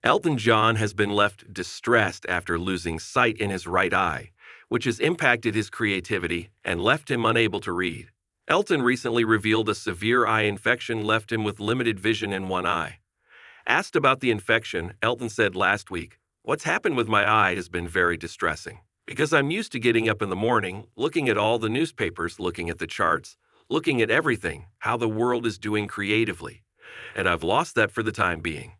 Elton John has been left distressed after losing sight in his right eye, which has impacted his creativity and left him unable to read. Elton recently revealed a severe eye infection left him with limited vision in one eye. Asked about the infection, Elton said last week, "What's happened with my eye has been very distressing. Because I'm used to getting up in the morning, looking at all the newspapers, looking at the charts, looking at everything, how the world is doing creatively. And I've lost that for the time being.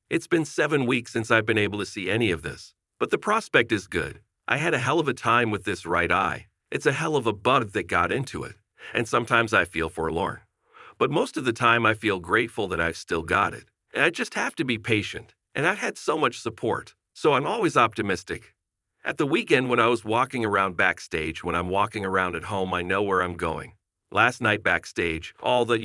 It's been 7 weeks since I've been able to see any of this. But the prospect is good. I had a hell of a time with this right eye. It's a hell of a bug that got into it. And sometimes I feel forlorn. But most of the time I feel grateful that I've still got it. And I just have to be patient. And I've had so much support. So I'm always optimistic. At the weekend when I was walking around backstage, when I'm walking around at home, I know where I'm going. Last night backstage, all the,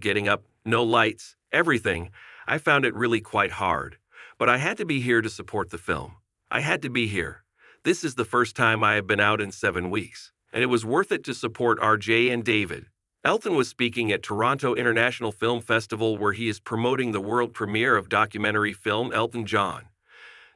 getting up, no lights, everything, I found it really quite hard. But I had to be here to support the film. I had to be here. This is the first time I have been out in 7 weeks. And it was worth it to support RJ and David. Elton was speaking at Toronto International Film Festival where he is promoting the world premiere of documentary film Elton John.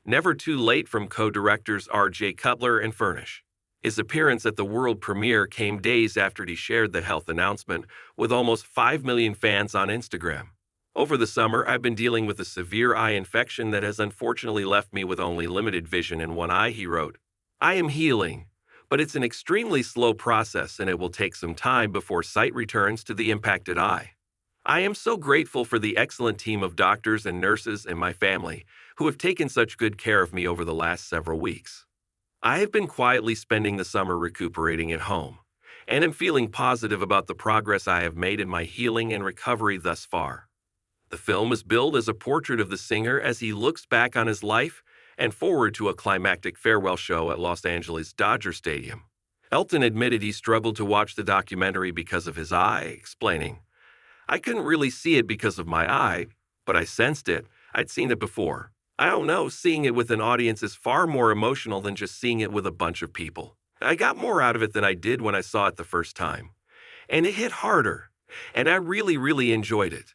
Never Too Late from co-directors RJ Cutler and Furnish. His appearance at the world premiere came days after he shared the health announcement with almost 5 million fans on Instagram. Over the summer, I've been dealing with a severe eye infection that has unfortunately left me with only limited vision in one eye, he wrote. I am healing, but it's an extremely slow process and it will take some time before sight returns to the impacted eye. I am so grateful for the excellent team of doctors and nurses and my family who have taken such good care of me over the last several weeks. I have been quietly spending the summer recuperating at home, and am feeling positive about the progress I have made in my healing and recovery thus far. The film is billed as a portrait of the singer as he looks back on his life and forward to a climactic farewell show at Los Angeles Dodger Stadium. Elton admitted he struggled to watch the documentary because of his eye, explaining, I couldn't really see it because of my eye, but I sensed it. I'd seen it before. I don't know, seeing it with an audience is far more emotional than just seeing it with a bunch of people. I got more out of it than I did when I saw it the first time. And it hit harder, and I really enjoyed it.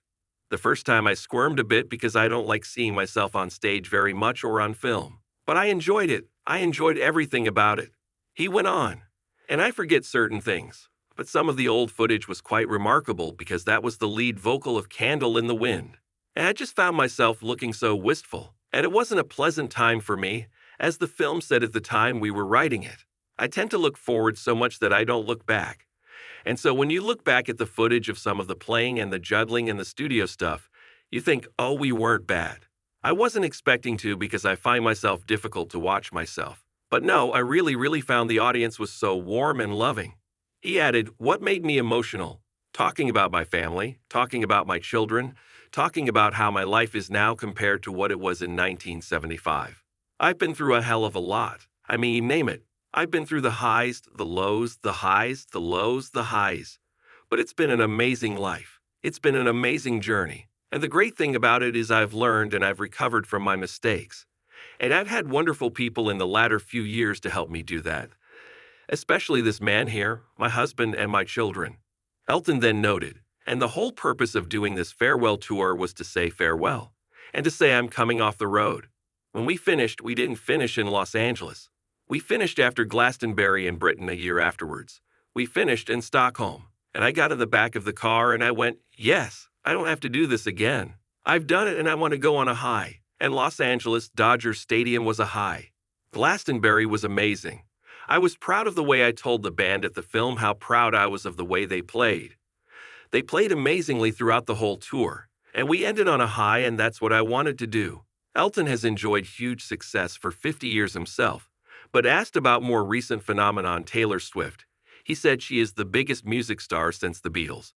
The first time I squirmed a bit because I don't like seeing myself on stage very much or on film. But I enjoyed it. I enjoyed everything about it. He went on. And I forget certain things. But some of the old footage was quite remarkable because that was the lead vocal of Candle in the Wind. And I just found myself looking so wistful. And it wasn't a pleasant time for me, as the film said at the time we were writing it. I tend to look forward so much that I don't look back. And so when you look back at the footage of some of the playing and the juggling and the studio stuff, you think, oh, we weren't bad. I wasn't expecting to because I find myself difficult to watch myself. But no, I really found the audience was so warm and loving. He added, what made me emotional? Talking about my family, talking about my children, talking about how my life is now compared to what it was in 1975. I've been through a hell of a lot. I mean, name it. I've been through the highs, the lows, the highs, the lows, the highs. But it's been an amazing life. It's been an amazing journey. And the great thing about it is I've learned and I've recovered from my mistakes. And I've had wonderful people in the latter few years to help me do that. Especially this man here, my husband, and my children. Elton then noted, and the whole purpose of doing this farewell tour was to say farewell, and to say I'm coming off the road. When we finished, we didn't finish in Los Angeles. We finished after Glastonbury in Britain a year afterwards. We finished in Stockholm, and I got in the back of the car and I went, yes, I don't have to do this again. I've done it and I want to go on a high. And Los Angeles Dodger Stadium was a high. Glastonbury was amazing. I was proud of the way I told the band at the film how proud I was of the way they played. They played amazingly throughout the whole tour, and we ended on a high, and that's what I wanted to do. Elton has enjoyed huge success for 50 years himself, but asked about more recent phenomenon Taylor Swift, he said she is the biggest music star since the Beatles.